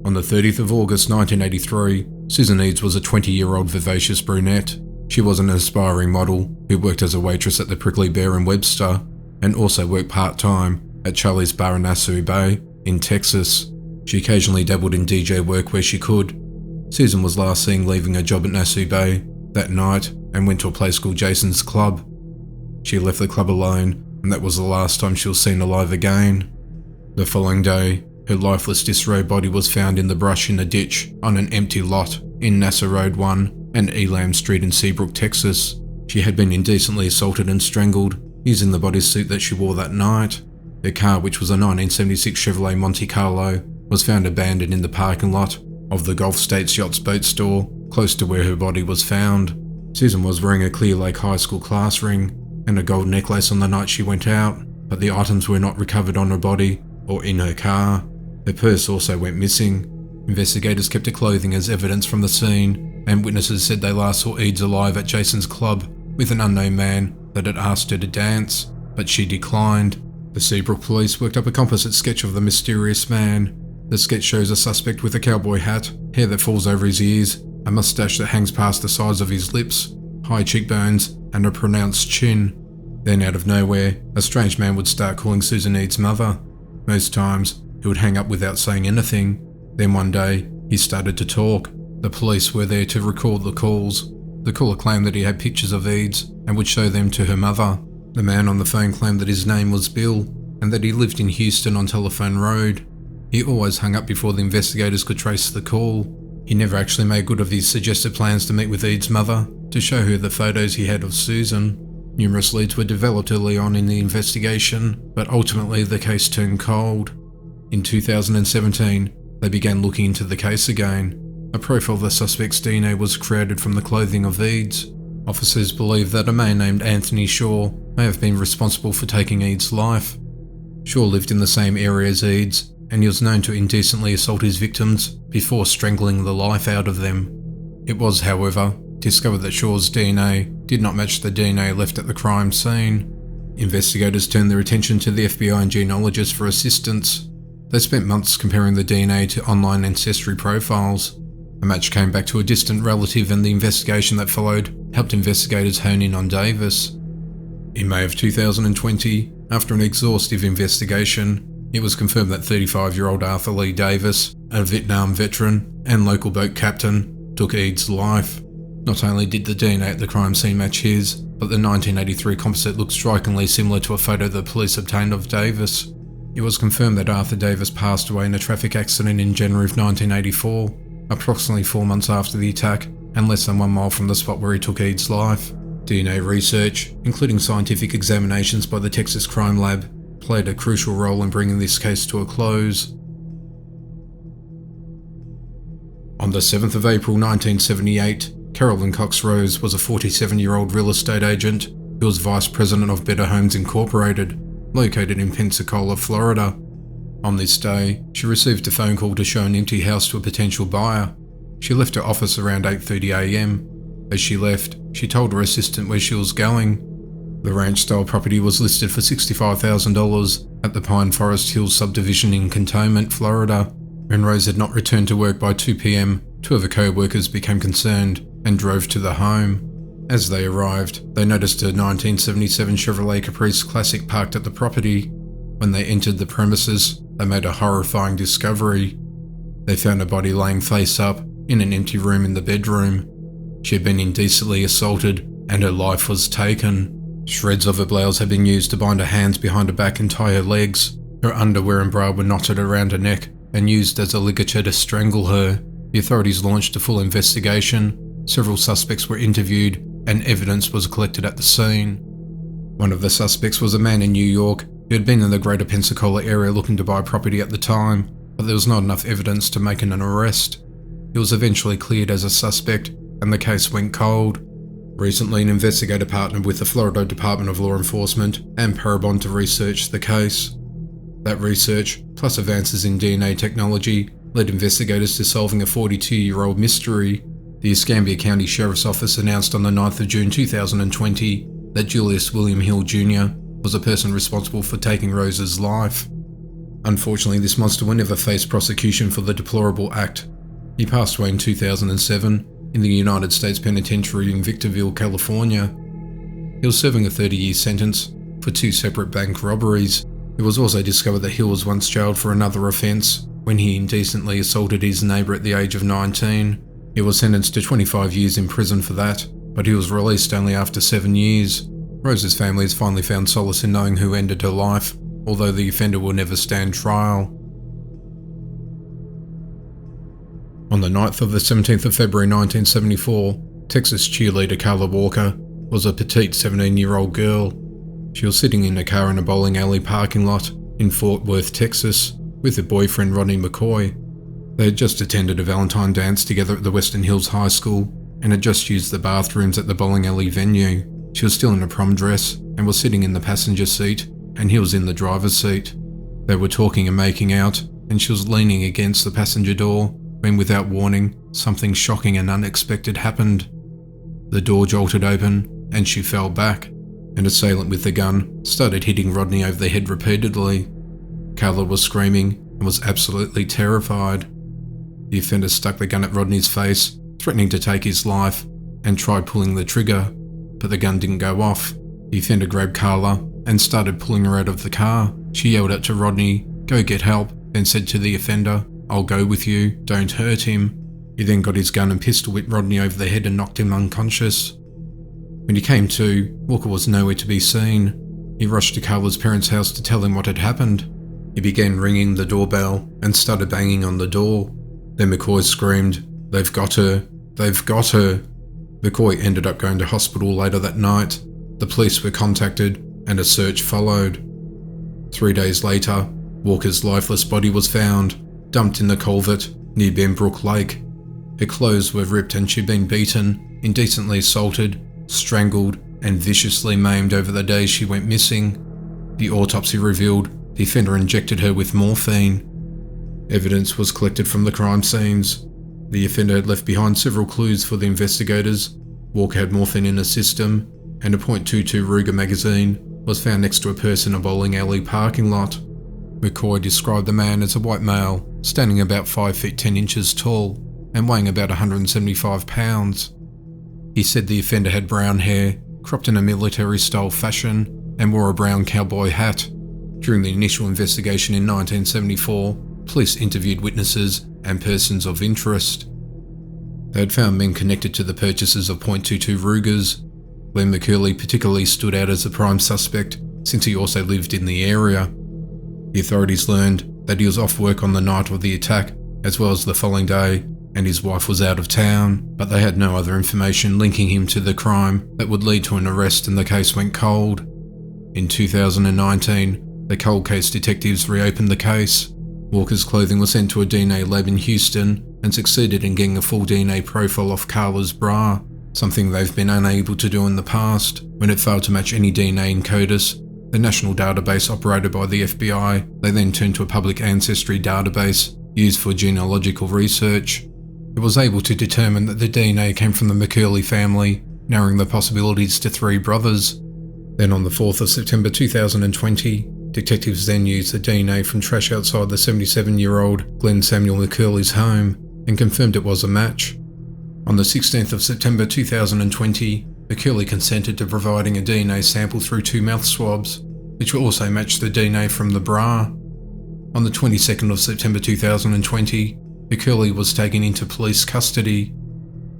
On the 30th of August 1983, Susan Eads was a 20-year-old vivacious brunette. She was an aspiring model who worked as a waitress at the Prickly Bear in Webster and also worked part-time at Charlie's Bar in Nassau Bay in Texas. She occasionally dabbled in DJ work where she could. Susan was last seen leaving her job at Nassau Bay that night and went to a place called Jason's Club. She left the club alone, and that was the last time she was seen alive again. The following day, her lifeless disrobed body was found in the brush in a ditch on an empty lot in Nassau Road 1 and Elam Street in Seabrook, Texas. She had been indecently assaulted and strangled using the bodysuit that she wore that night. Her car, which was a 1976 Chevrolet Monte Carlo, was found abandoned in the parking lot of the Gulf States Yachts Boat Store, close to where her body was found. Susan was wearing a Clear Lake High School class ring and a gold necklace on the night she went out, but the items were not recovered on her body or in her car. Her purse also went missing. Investigators kept her clothing as evidence from the scene, and witnesses said they last saw Eads alive at Jason's Club with an unknown man that had asked her to dance, but she declined. The Seabrook police worked up a composite sketch of the mysterious man. The sketch shows a suspect with a cowboy hat, hair that falls over his ears, a mustache that hangs past the sides of his lips, high cheekbones, and a pronounced chin. Then out of nowhere, a strange man would start calling Susan Eads' mother. Most times, he would hang up without saying anything. Then one day, he started to talk. The police were there to record the calls. The caller claimed that he had pictures of Eads and would show them to her mother. The man on the phone claimed that his name was Bill and that he lived in Houston on Telephone Road. He always hung up before the investigators could trace the call. He never actually made good of his suggested plans to meet with Eads' mother to show her the photos he had of Susan. Numerous leads were developed early on in the investigation, but ultimately the case turned cold. In 2017, they began looking into the case again. A profile of the suspect's DNA was created from the clothing of Eads. Officers believe that a man named Anthony Shaw may have been responsible for taking Eads' life. Shaw lived in the same area as Eads, and he was known to indecently assault his victims before strangling the life out of them. It was, however, discovered that Shaw's DNA did not match the DNA left at the crime scene. Investigators turned their attention to the FBI and genealogists for assistance. They spent months comparing the DNA to online ancestry profiles. A match came back to a distant relative, and the investigation that followed helped investigators hone in on Davis. In May of 2020, after an exhaustive investigation, it was confirmed that 35-year-old Arthur Lee Davis, a Vietnam veteran and local boat captain, took Eads' life. Not only did the DNA at the crime scene match his, but the 1983 composite looked strikingly similar to a photo the police obtained of Davis. It was confirmed that Arthur Davis passed away in a traffic accident in January of 1984, approximately 4 months after the attack and less than 1 mile from the spot where he took Eads' life. DNA research, including scientific examinations by the Texas Crime Lab, played a crucial role in bringing this case to a close. On the 7th of April 1978, Carolyn Cox Rose was a 47-year-old real estate agent who was vice president of Better Homes Incorporated, located in Pensacola, Florida. On this day, she received a phone call to show an empty house to a potential buyer. She left her office around 8:30 a.m. As she left, she told her assistant where she was going. The ranch-style property was listed for $65,000 at the Pine Forest Hills subdivision in Cantonment, Florida. When Rose had not returned to work by 2 p.m, 2 of her co-workers became concerned and drove to the home. As they arrived, they noticed a 1977 Chevrolet Caprice Classic parked at the property. When they entered the premises, they made a horrifying discovery. They found a body laying face up in an empty room in the bedroom. She had been indecently assaulted and her life was taken. Shreds of her blouse had been used to bind her hands behind her back and tie her legs. Her underwear and bra were knotted around her neck and used as a ligature to strangle her. The authorities launched a full investigation. Several suspects were interviewed and evidence was collected at the scene. One of the suspects was a man in New York who had been in the greater Pensacola area looking to buy property at the time, but there was not enough evidence to make an arrest. He was eventually cleared as a suspect and the case went cold. Recently, an investigator partnered with the Florida Department of Law Enforcement and Parabon to research the case. That research, plus advances in DNA technology, led investigators to solving a 42-year-old mystery. The Escambia County Sheriff's Office announced on the 9th of June 2020 that Julius William Hill Jr., was the person responsible for taking Rose's life. Unfortunately, this monster will never face prosecution for the deplorable act. He passed away in 2007 in the United States Penitentiary in Victorville, California. He was serving a 30-year sentence for 2 separate bank robberies. It was also discovered that Hill was once jailed for another offence when he indecently assaulted his neighbour at the age of 19. He was sentenced to 25 years in prison for that, but he was released only after 7 years. Rose's family has finally found solace in knowing who ended her life, although the offender will never stand trial. On the 9th of the 17th of February 1974, Texas cheerleader Carla Walker was a petite 17-year-old girl. She was sitting in a car in a bowling alley parking lot in Fort Worth, Texas, with her boyfriend Rodney McCoy. They had just attended a Valentine dance together at the Western Hills High School and had just used the bathrooms at the bowling alley venue. She was still in a prom dress and was sitting in the passenger seat, and he was in the driver's seat. They were talking and making out, and she was leaning against the passenger door when, without warning, something shocking and unexpected happened. The door jolted open, and she fell back. An assailant with the gun started hitting Rodney over the head repeatedly. Carla was screaming and was absolutely terrified. The offender stuck the gun at Rodney's face, threatening to take his life, and tried pulling the trigger, but the gun didn't go off. The offender grabbed Carla and started pulling her out of the car. She yelled out to Rodney, "Go get help," then said to the offender, "I'll go with you, don't hurt him." He then got his gun and pistol whipped Rodney over the head and knocked him unconscious. When he came to, Walker was nowhere to be seen. He rushed to Carla's parents' house to tell them what had happened. He began ringing the doorbell and started banging on the door. Then McCoy screamed, "They've got her! They've got her!" McCoy ended up going to hospital later that night. The police were contacted and a search followed. 3 days later, Walker's lifeless body was found, dumped in the culvert near Benbrook Lake. Her clothes were ripped and she'd been beaten, indecently assaulted, strangled, and viciously maimed over the days she went missing. The autopsy revealed the offender injected her with morphine. Evidence was collected from the crime scenes. The offender had left behind several clues for the investigators. Walker had morphine in her system, and a .22 Ruger magazine was found next to a purse in a bowling alley parking lot. McCoy described the man as a white male, standing about 5 feet 10 inches tall and weighing about 175 pounds. He said the offender had brown hair, cropped in a military-style fashion, and wore a brown cowboy hat. During the initial investigation in 1974, police interviewed witnesses and persons of interest. They had found men connected to the purchases of .22 Rugers. Glenn McCurley particularly stood out as a prime suspect since he also lived in the area. The authorities learned that he was off work on the night of the attack as well as the following day, and his wife was out of town, but they had no other information linking him to the crime that would lead to an arrest, and the case went cold. In 2019, the cold case detectives reopened the case. Walker's clothing was sent to a DNA lab in Houston and succeeded in getting a full DNA profile off Carla's bra, something they've been unable to do in the past. When it failed to match any DNA in CODIS, the national database operated by the FBI, they then turned to a public ancestry database used for genealogical research. It was able to determine that the DNA came from the McCurley family, narrowing the possibilities to 3 brothers. Then on the 4th of September 2020, detectives then used the DNA from trash outside the 77-year-old Glenn Samuel McCurley's home and confirmed it was a match. On the 16th of September 2020, McCurley consented to providing a DNA sample through 2 mouth swabs, which will also match the DNA from the bra. On the 22nd of September 2020, McCurley was taken into police custody.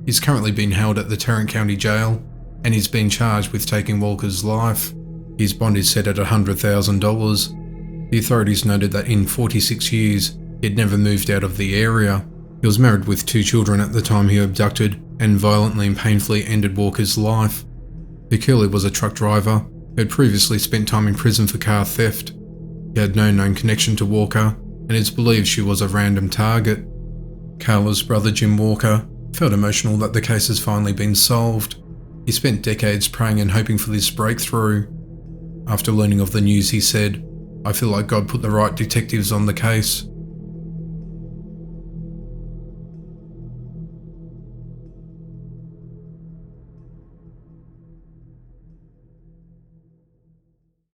He's currently being held at the Tarrant County Jail, and he's been charged with taking Walker's life. His bond is set at $100,000. The authorities noted that in 46 years, he'd never moved out of the area. He was married with 2 children at the time he abducted and violently and painfully ended Walker's life. McCurley was a truck driver who had previously spent time in prison for car theft. He had no known connection to Walker, and it's believed she was a random target. Carla's brother Jim Walker felt emotional that the case has finally been solved. He spent decades praying and hoping for this breakthrough. After learning of the news, he said, "I feel like God put the right detectives on the case.